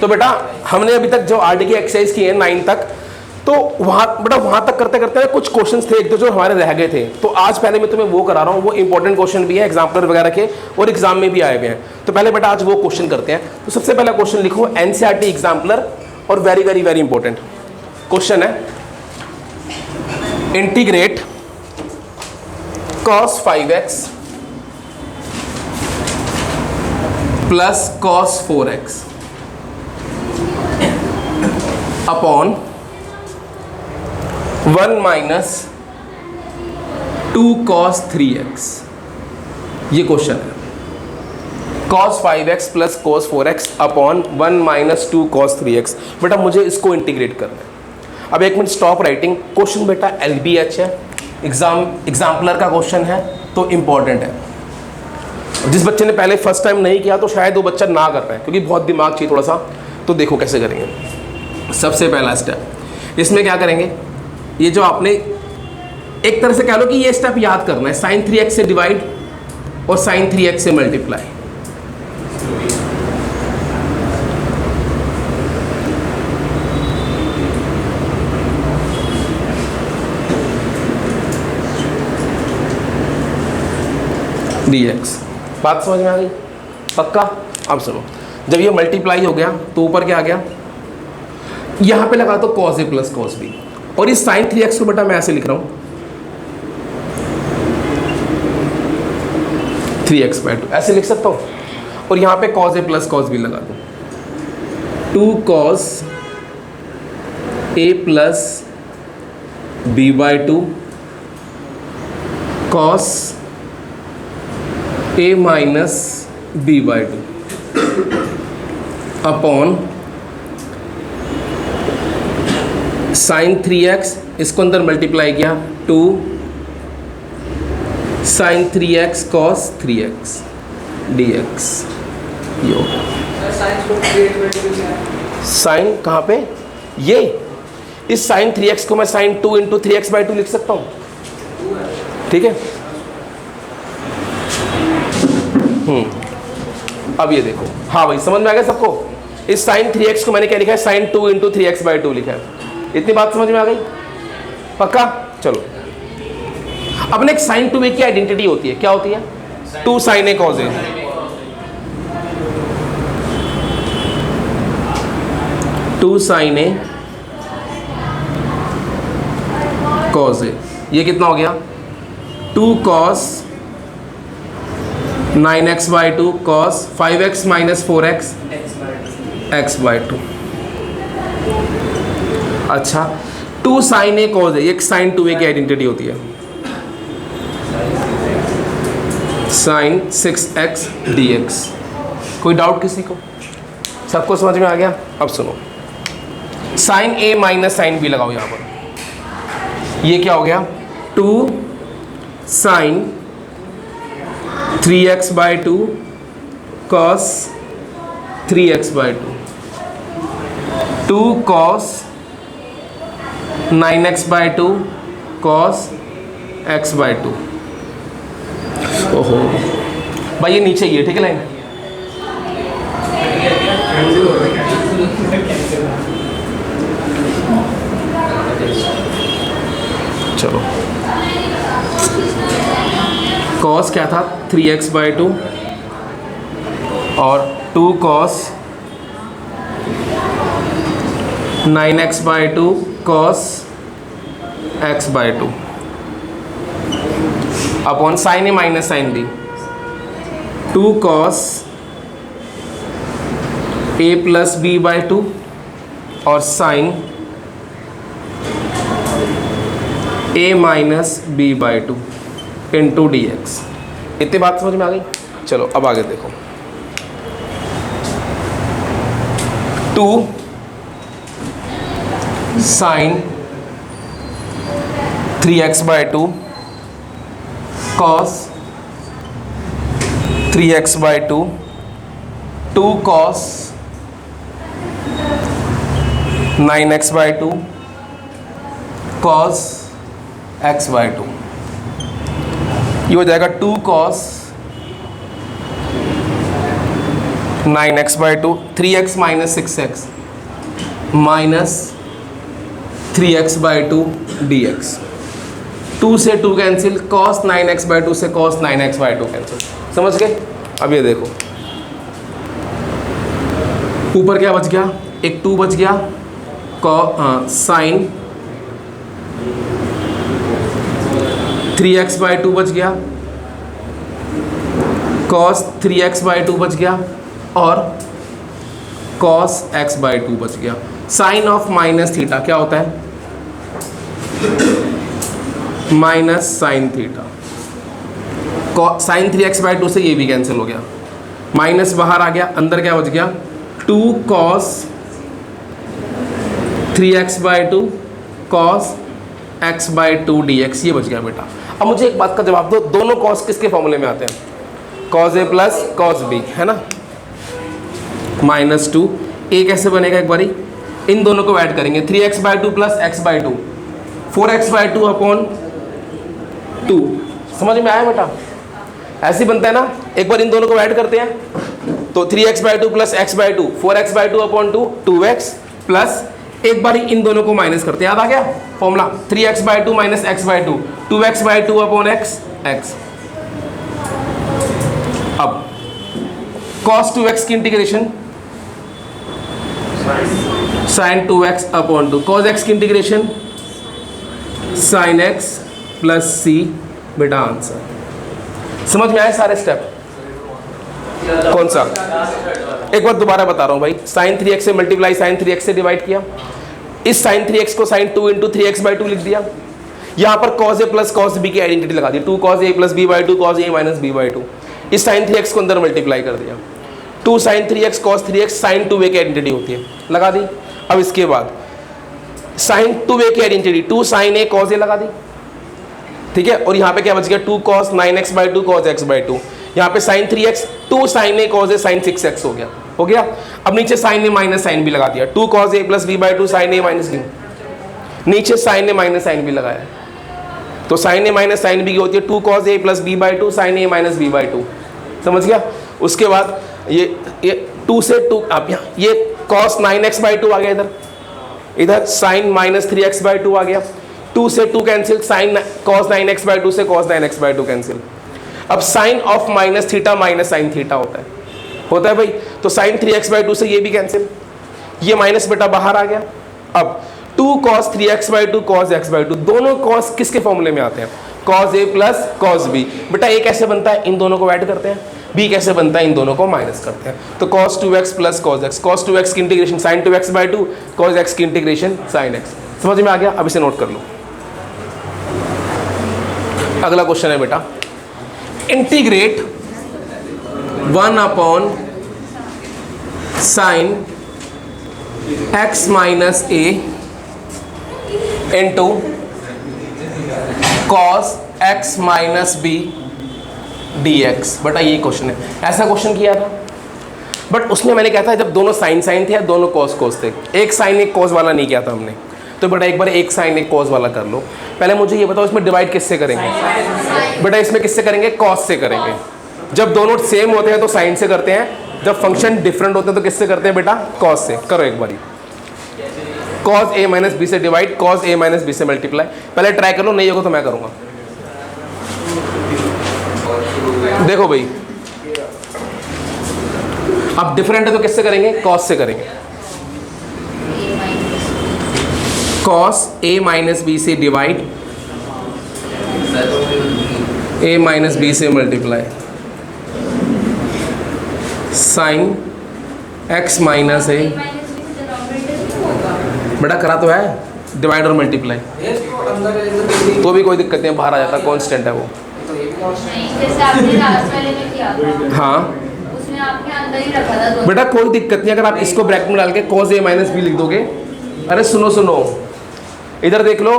तो बेटा हमने अभी तक जो आरडी की एक्सरसाइज की है 9 तक, तो वहाँ तक करते करते ना कुछ क्वेश्चंस थे एक दो जो हमारे रह गए थे, तो आज पहले मैं तुम्हें वो करा रहा हूँ, वो इंपॉर्टेंट क्वेश्चन भी है एग्जाम्पलर वगैरह के और एग्जाम में भी आए हुए हैं। तो पहले बेटा आज वो क्वेश्चन करते हैं। तो सबसे पहला क्वेश्चन लिखो एनसीईआरटी एग्जाम्पलर, और very very very important question है, integrate cos 5x plus cos 4x upon 1 minus 2 cos 3x। ये क्वेश्चन है, cos 5x plus cos 4x upon 1 minus 2 cos 3x। बेटा मुझे इसको इंटीग्रेट करना है। अब एक मिनट स्टॉप राइटिंग। क्वेश्चन बेटा LBH है, एग्जाम्पलर का क्वेश्चन है, तो इंपॉर्टेंट है। जिस बच्चे ने पहले फर्स्ट टाइम नहीं किया तो शायद वो बच्चा ना कर पाए, क्योंकि बहुत दिमाग चाहिए थोड़ा सा। तो देखो कैसे करेंगे। सबसे पहला स्टेप, इसमें क्या करेंगे, ये जो आपने एक तरह से कह लो कि ये स्टेप याद करना है, sin 3x से डिवाइड और sin 3x से मल्टीप्लाई। dx। बात समझ में आ गई? पक्का? अब सुनो, जब ये मल्टीप्लाई हो गया तो ऊपर क्या आ गया, यहां पे लगा दो cos a plus cos b, और इस sin 3x को बेटा मैं ऐसे लिख रहा हूं 3x/2, ऐसे लिख सकता हूं। और यहां पे cos a plus cos b लगा दो, 2 cos a plus b/2 cos a minus b/2 upon sin 3x, इसको अंदर मल्टीप्लाई किया 2 sin 3x cos 3x dx। Yo sign कहाँ पे, ये इस sin 3x को मैं sin 2 इंटू 3x/2 लिख सकता हूँ, ठीक है। अब ये देखो, हाँ भाई समझ में आ गया सबको। इस sin 3x को मैंने क्या लिखा है, sin 2 इंटू 3x/2 लिखा है। इतनी बात समझ में आ गई? पक्का? चलो, अब नेक्स्ट sin 2a की आइडेंटिटी होती है, क्या होती है, 2 sin a cos a। 2 sin a cos a, ये कितना हो गया, 2 cos 9x/2 cos 5x minus 4x x/2। अच्छा, 2 sin a cos a, एक sin 2a की आइडेंटिटी होती है, sin 6x dx। कोई डाउट किसी को? सबको समझ में आ गया? अब सुनो, sin a minus sin b लगाओ यहाँ पर, ये क्या हो गया, 2 sin 3x/2 cos 3x/2, 2 cos 9x/2 cos x/2। ओहो भाई, ये नीचे ही है, ठीक है लाइन। चलो, cos क्या था, 3x/2 और 2 cos 9x/2 cos x/2 upon sin a minus sin b, 2 cos a plus b/2 और sin a minus b/2 into dx। इतनी बात समझ में आ गई? चलो अब आगे देखो, 2 sin 3x/2 cos 3x/2, 2 cos 9x/2 cos x/2, ये हो जाएगा 2 cos 9x/2, 3x minus 6x minus 3x/2 dx। 2 से 2 कैंसिल, cos 9x/2 से cos 9x/2 कैंसिल। समझ गए? अब ये देखो, ऊपर क्या बच गया, एक 2 बच गया, साइन 3x/2 बच गया, cos 3x/2 बच गया और cos x/2 बच गया। साइन ऑफ माइनस थीटा क्या होता है? Minus sine theta. Sign 3x/2 से ये भी कैंसिल हो गया, माइनस बाहर आ गया, अंदर क्या बच गया, 2 cos 3x/2 cos x/2 dx, ये बच गया बेटा। अब मुझे एक बात का जवाब दो, दोनों cos किसके फॉर्मूले में आते हैं? cos a plus cos b, है ना, -2। a कैसे बनेगा एक बारी, इन दोनों को ऐड करेंगे, 3x/2 plus x/2, 4x/2 upon 2। समझ में आया बेटा? ऐसे ही बनता है ना, एक बार इन दोनों को ऐड करते हैं तो 3x/2 plus x/2, 4x/2 upon 2, 2x plus एक बार इन दोनों को माइनस करते हैं, याद आ गया formula, 3x/2 minus x/2, 2x/2 upon x, x। अब cos 2x की integration sin 2x upon 2, cos x की integration sin x plus c। बेटा आंसर समझ में आए सारे स्टेप? कौन सा? एक बार दोबारा बता रहा हूं भाई, sin 3x से मल्टीप्लाई sin 3x से डिवाइड किया, इस sin 3x को sin 2 इंटू 3x/2 लिख दिया, यहां पर cos a plus cos b की आइडेंटिटी लगा दी, 2 cos a plus b/2 cos a minus b/2, इस sin 3x को अंदर मल्टीप्लाई कर दिया, 2 sin 3x cos 3x sin 2a की आइडेंटिटी होती है, लगा दी। अब इसके बाद sin 2a की identity 2 sin a cos a लगा दी, ठीक है, और यहाँ पे क्या बच गया, 2 cos 9x/2 cos x/2, यहाँ पे sin 3x 2 sin a cos a sin 6x हो गया। अब नीचे sin a minus sin b लगा दिया, 2 cos a plus b/2 sin a minus b, नीचे sin a minus sin b लगाया, तो sin a minus sin b की होती है 2 cos a plus b/2 sin a minus b/2। समझ गया? उसके बाद ये 2 से 2 आप यहाँ ये cos 9x/2 आ गया, इधर sin माइनस 3x/2 आ गया, 2 से 2 कैंसिल, साइन cos 9x/2 से cos 9x/2 कैंसिल। अब sine of minus theta minus sine theta होता है भाई, तो साइन 3x/2 से ये भी कैंसिल, ये माइनस बेटा बाहर आ गया। अब 2 cos 3x/2 cos x/2, दोनों cos किसके फॉर्मूले में आते हैं? cos a plus cos b। बेटा a कैसे बनता है, इन दोनों को ऐड करते हैं, b कैसे बनता है, इन दोनों को माइनस करते हैं, तो cos 2x plus cos x, cos 2x की integration sin 2x/2, cos x की इंटीग्रेशन sin x। समझ में आ गया? अब इसे नोट कर लो। अगला क्वेश्चन है बेटा, integrate 1 upon sine x minus a into cos x minus b dx। बेटा ये क्वेश्चन है, ऐसा क्वेश्चन किया था, बट उसमें मैंने कहा था जब दोनों साइन साइन थे या दोनों cos cos थे, एक साइन एक cos वाला नहीं किया था हमने, तो बेटा एक बार एक साइन एक cos वाला कर लो। पहले मुझे ये बताओ इसमें डिवाइड किससे करेंगे? बेटा इसमें किससे करेंगे? cos से करेंगे। जब दोनों सेम होते हैं तो साइन से करते हैं, जब फंक्शन डिफरेंट होते हैं तो किससे करते हैं बेटा? cos से। करो एक बारी, cos a माइनस बी से divide, cos a minus B से मल्टीप्लाई। पहले ट्राई कर लो, नहीं होगा तो मैं करूँगा। देखो भाई, अब डिफरेंट है तो किससे करेंगे? cos से करेंगे, cos a माइनस बी से डिवाइड, a माइनस बी से मल्टीप्लाई, साइन x माइनस ए। बेटा करा तो है डिवाइड और मल्टीप्लाई, तो भी कोई दिक्कत नहीं, बाहर आ जाता, कांस्टेंट है वो। जैसे आपने लास्ट वाले में किया था, हाँ उसमें आपने अंदर ही रखा था दोनों। बेटा कोई दिक्कत नहीं, अगर आप इसको ब्रैकेट में डाल के cos a माइनस बी लिख दोगे। अरे सुनो इधर देख लो,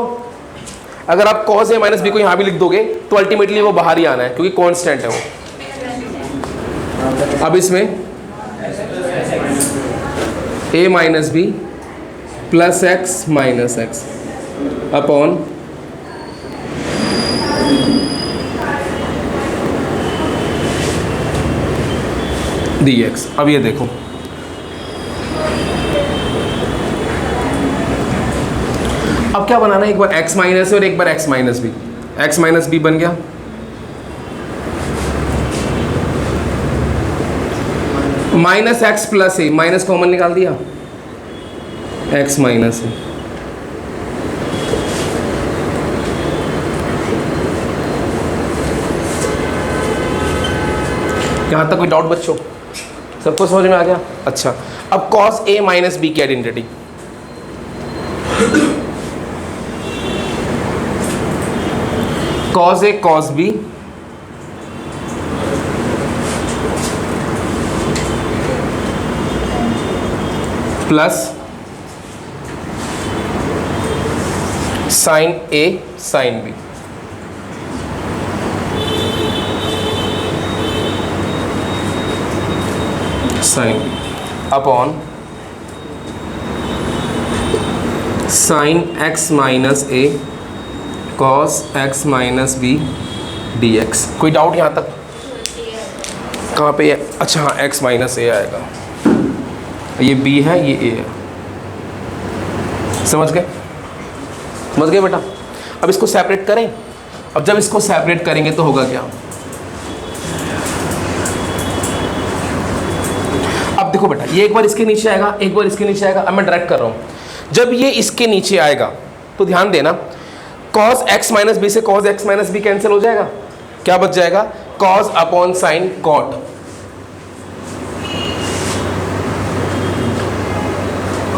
अगर आप cos a माइनस बी को यहाँ भी लिख दोगे तो अल्टीमेटली वो बाहर ही आना है, क्योंकि कांस्टेंट है वो। अब इसमें a minus B plus X minus X upon dx। अब ये देखो, अब क्या बनाना है, एक बार x माइनस और एक बार x minus B. x minus B बन गया, minus X plus A, minus common निकाल दिया, x माइनस ए। यहाँ तक कोई डाउट बच्चों? सबको समझ में आ गया? अच्छा, अब cos a माइनस बी की identity, cos a cos b plus sin a sin b। sin upon sin x minus a cos x minus b dx। कोई डाउट यहाँ तक? कहाँ पे है? अच्छा हाँ, x माइनस a आएगा, ये b है, ये a है। समझ गए? समझ गए बेटा? अब इसको सेपरेट करें। अब जब इसको सेपरेट करेंगे तो होगा क्या? अब देखो बेटा, ये एक बार इसके नीचे आएगा, एक बार इसके नीचे आएगा। अब मैं डायरेक्ट कर रहा हूँ। जब ये इसके नीचे आएगा तो ध्यान देना, cos x माइनस बी से cos x minus B cancel हो जाएगा। क्या बच जाएगा? cos upon sine cot।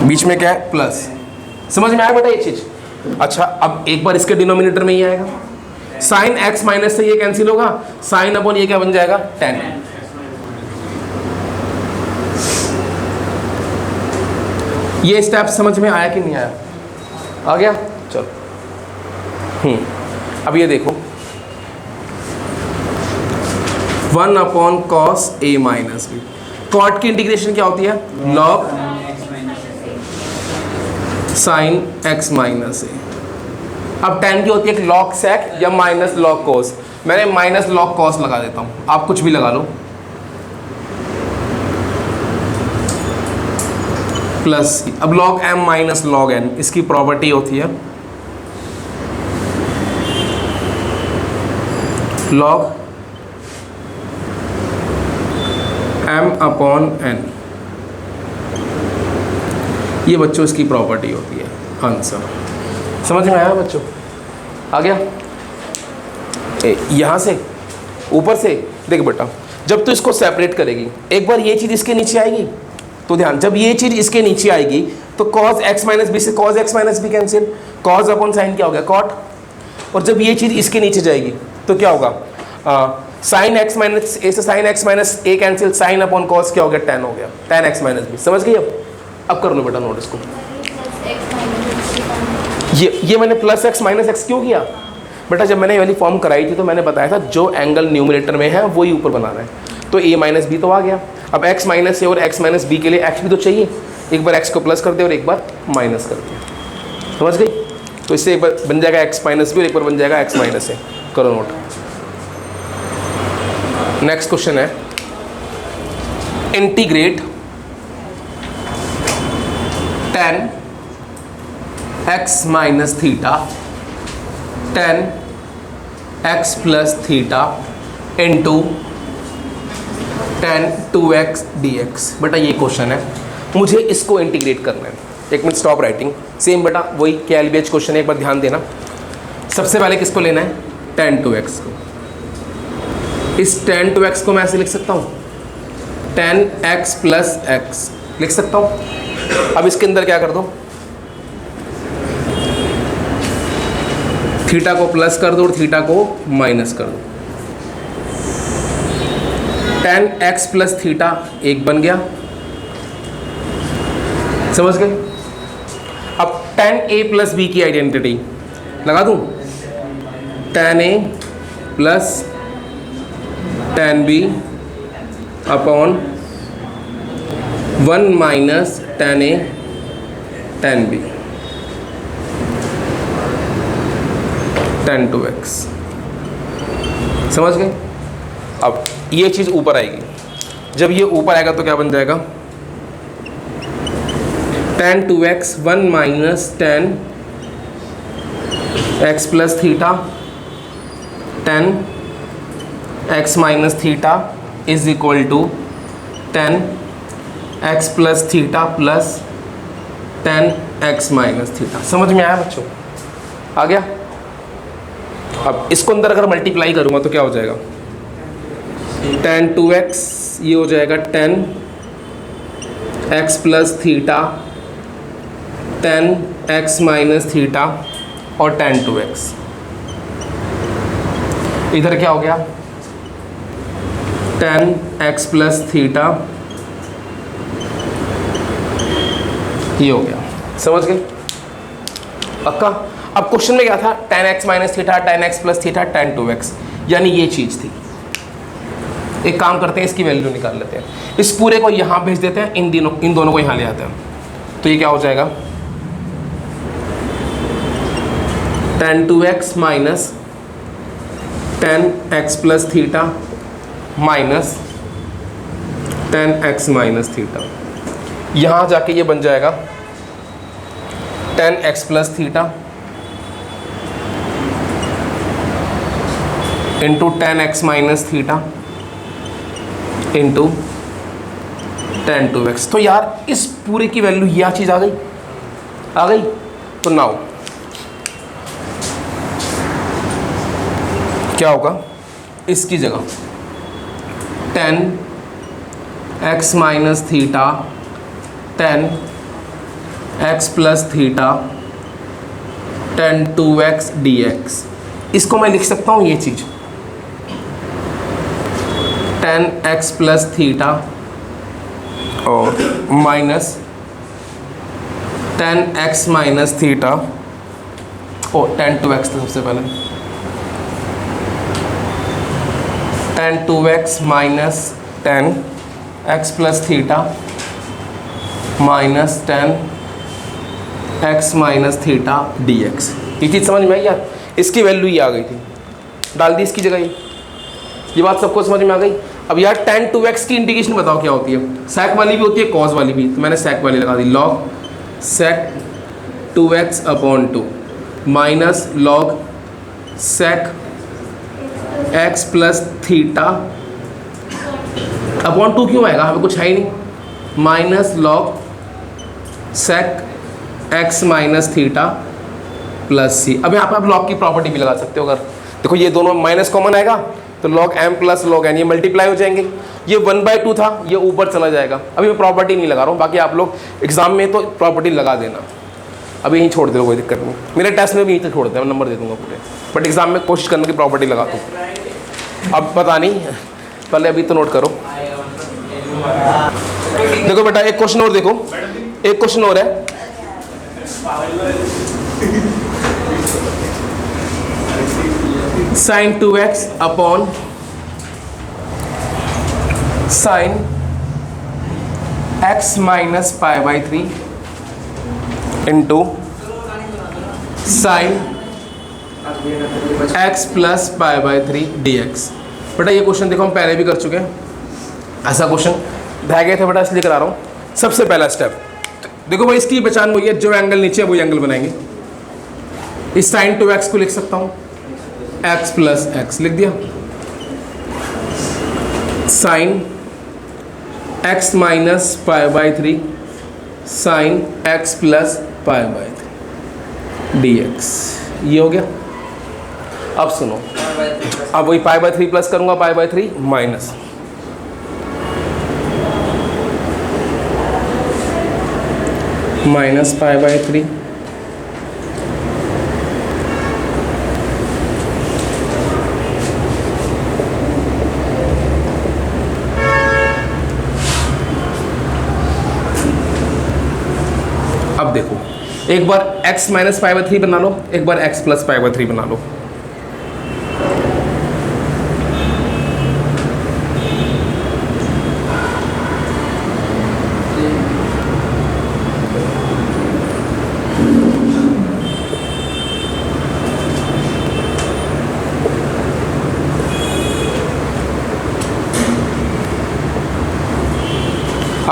बीच में क्या है? प्लस। समझ में आया बेटा ये चीज? अच्छा, अब एक बार इसके डिनोमिनेटर में ही आएगा, साइन x माइनस से ये कैंसिल होगा, साइन अपॉन ये क्या बन जाएगा? tan। ये स्टेप समझ में आया कि नहीं आया? आ गया? चलो। अब ये देखो, 1 upon cos A minus B. Cot की इंटीग्रेशन क्या होती है? लॉग साइन एक्स माइनस ए। अब tan की होती है लॉग सेक या माइनस लॉग कॉस। मैंने माइनस लॉग कॉस लगा देता हूँ, आप कुछ भी लगा लो, प्लस अब log m minus log n, इसकी प्रॉपर्टी होती है log m अपॉन n। ये बच्चों इसकी प्रॉपर्टी होती है। आंसर समझ में आया बच्चों? आ गया? यहाँ से ऊपर से देख बेटा, जब तो इसको सेपरेट करेगी, एक बार ये चीज़ इसके नीचे आएगी तो ध्यान, जब ये चीज़ इसके नीचे आएगी तो cos x माइनस बी से cos x minus B cancel, cos upon sine क्या हो गया? cot। और जब ये चीज़ इसके नीचे जाएगी तो क्या होगा? साइन x माइनस ए से साइन x माइनस ए कैंसिल, साइन अपॉन cos क्या हो गया? tan हो गया, tan x माइनस बी। समझ गई? अब कर लो बेटा नोट इसको। ये मैंने प्लस x माइनस एक्स क्यों किया बेटा? जब मैंने ये वाली फॉर्म कराई थी तो मैंने बताया था जो एंगल न्यूमरेटर में है वही ऊपर बनाना है। तो a माइनस बी तो आ गया। अब x माइनस ए और x माइनस बी के लिए x भी तो चाहिए, एक बार x को प्लस कर दे और एक बार माइनस कर दे। समझ गई? तो इससे एक बार बन जाएगा x माइनस बी और एक बार बन जाएगा x माइनस ए। करो नोट। नेक्स्ट क्वेश्चन है, integrate tan x minus theta tan x plus theta into tan 2x dx। बेटा ये क्वेश्चन है, मुझे इसको इंटीग्रेट करना है। एक मिनट स्टॉप राइटिंग। सेम बेटा वही KLBH क्वेश्चन है, एक बार ध्यान देना। सबसे पहले किसको लेना है? tan 2x को। इस tan 2x को मैं ऐसे लिख सकता हूँ, tan x प्लस एक्स लिख सकता हूँ। अब इसके अंदर क्या कर दो? थीटा को प्लस कर दो और थीटा को माइनस कर दो। tan x प्लस थीटा एक बन गया। समझ गए? अब tan a प्लस बी की आइडेंटिटी लगा दूं, tan a plus tan b upon 1 minus tan a tan b tan 2x। समझ गए? अब ये चीज़ ऊपर आएगी, जब ये ऊपर आएगा तो क्या बन जाएगा, tan 2x 1 minus tan x plus theta tan x minus theta is equal to tan x plus theta plus tan x minus theta. समझ में आया बच्चों? आ गया? अब इसको अंदर अगर मल्टीप्लाई करूँगा तो क्या हो जाएगा, tan 2x ये हो जाएगा tan x plus theta tan x minus theta और tan 2x। इधर क्या हो गया, tan x प्लस थीटा ये हो गया। समझ गए? पक्का? अब क्वेश्चन में क्या था, tan x minus theta tan x plus theta tan 2x, यानी ये चीज़ थी। एक काम करते हैं, इसकी वैल्यू निकाल लेते हैं, इस पूरे को यहाँ भेज देते हैं, इन दोनों को यहाँ ले आते हैं, तो ये क्या हो जाएगा, tan 2x minus tan x plus theta minus tan x minus theta. यहाँ जाके ये बन जाएगा tan x plus theta into tan x minus theta into tan 2x। तो यार इस पूरे की वैल्यू यह चीज़ आ गई, तो नाउ क्या होगा, इसकी जगह tan x minus theta tan x plus theta tan 2x dx, इसको मैं लिख सकता हूँ ये चीज़ tan x प्लस थीटा और minus tan x minus theta और tan 2x था सबसे पहले, tan 2x minus tan x plus theta minus tan x minus theta dx। ये चीज़ समझ में आई यार? इसकी वैल्यू ये आ गई थी, डाल दी इसकी जगह ये बात सबको समझ में आ गई। अब यार tan 2x की इंटीग्रेशन बताओ क्या होती है, sec वाली भी होती है cos वाली भी, तो मैंने sec वाली लगा दी, log sec 2x upon 2 minus log sec x plus theta upon 2 क्यों आएगा, हमें कुछ है ही नहीं, minus log sec x minus theta plus C. अब यहाँ पर आप log की प्रॉपर्टी भी लगा सकते हो, अगर देखो ये दोनों माइनस कॉमन आएगा तो log m plus log n ये मल्टीप्लाई हो जाएंगे, ये 1/2 था ये ऊपर चला जाएगा। अभी मैं प्रॉपर्टी नहीं लगा रहा हूँ, बाकी आप लोग एग्जाम में तो प्रॉपर्टी लगा देना, अभी यहीं छोड़ दे, कोई दिक्कत नहीं, मेरे टेस्ट में भी यहीं तक छोड़ दें, मैं नंबर दे दूंगा पूरे, बट एग्जाम में कोशिश करने की प्रॉपर्टी लगा दूँ। अब पता नहीं, पहले अभी तो नोट करो। देखो बेटा एक क्वेश्चन और देखो, एक क्वेश्चन और है, sin 2x upon sin x minus pi by 3 into sin x plus pi by 3 dx। बेटा ये क्वेश्चन देखो हम पहले भी कर चुके हैं, ऐसा क्वेश्चन रह गए थे बेटा, इसलिए करा रहा हूँ। सबसे पहला स्टेप देखो भाई, इसकी पहचान वही है, जो एंगल नीचे है वही एंगल बनाएंगे। इस sin 2x को लिख सकता हूँ x प्लस एक्स, लिख दिया, sin x minus pi by 3 sin x plus pi by 3 dx, ये हो गया। अब सुनो, अब वही पाई बाई 3 प्लस करूंगा, pi by 3 minus pi by 3 अब देखो एक बार x माइनस पाई बाई 3 बना लो, एक बार x प्लस पाई बाई 3 बना लो।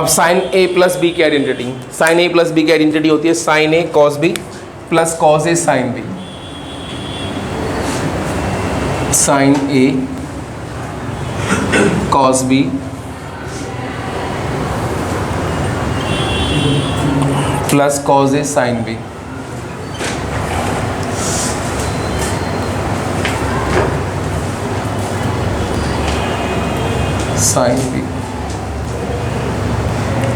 अब साइन ए प्लस बी की identity, sine A plus B की आइडेंटिटी होती है sine A cos B plus cos A sine B. Sine A cos B plus cos A sine B. Sine B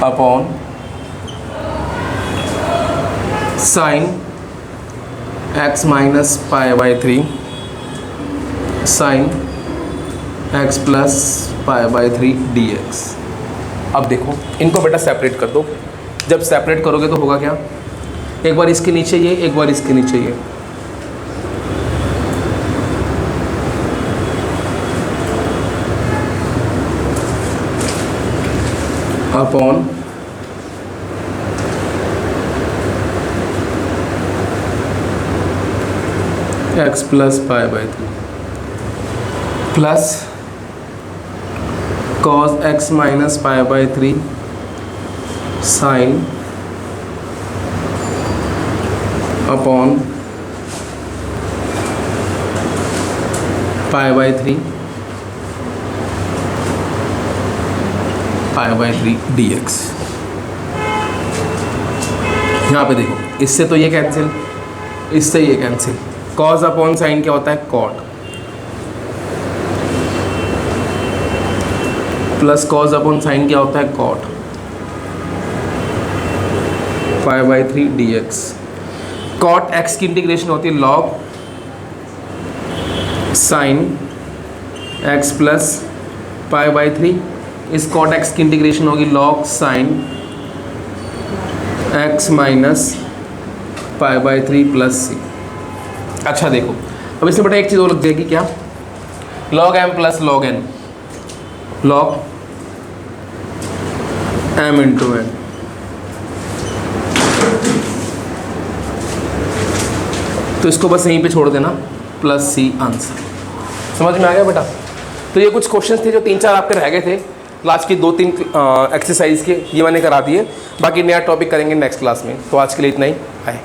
upon sine X minus pi by 3 sign X plus pi by 3 dx। अब देखो इनको बेटा separate कर दो। जब separate करोगे तो होगा क्या, एक बार इसके नीचे ये, एक बार इसके नीचे ये। Upon x plus pi by 3 plus cos x minus pi by 3 sine upon pi by 3 pi by 3 dx। यहाँ पे देखो इससे तो ये कैंसिल, इससे ये कैंसिल। कॉस अपॉन साइन क्या होता है, cot, plus cos upon sine क्या होता है, cot, pi by 3 dx। Cot X की इंटीग्रेशन होती है log sine X plus pi by 3। इस कॉट एक्स की इंटीग्रेशन होगी log sine X minus pi by 3 plus C. अच्छा देखो अब इसमें बेटा एक चीज़ और लग जाएगी, क्या, log M plus log N, log M into N. तो इसको बस यहीं पे छोड़ देना, प्लस सी आंसर। समझ में आ गया बेटा। तो ये कुछ क्वेश्चंस थे जो 3-4 आपके रह गए थे लास्ट की 2-3 एक्सरसाइज के, ये मैंने करा दिए। बाकी नया टॉपिक करेंगे नेक्स्ट क्लास में। तो आज के लिए इतना ही, बाय।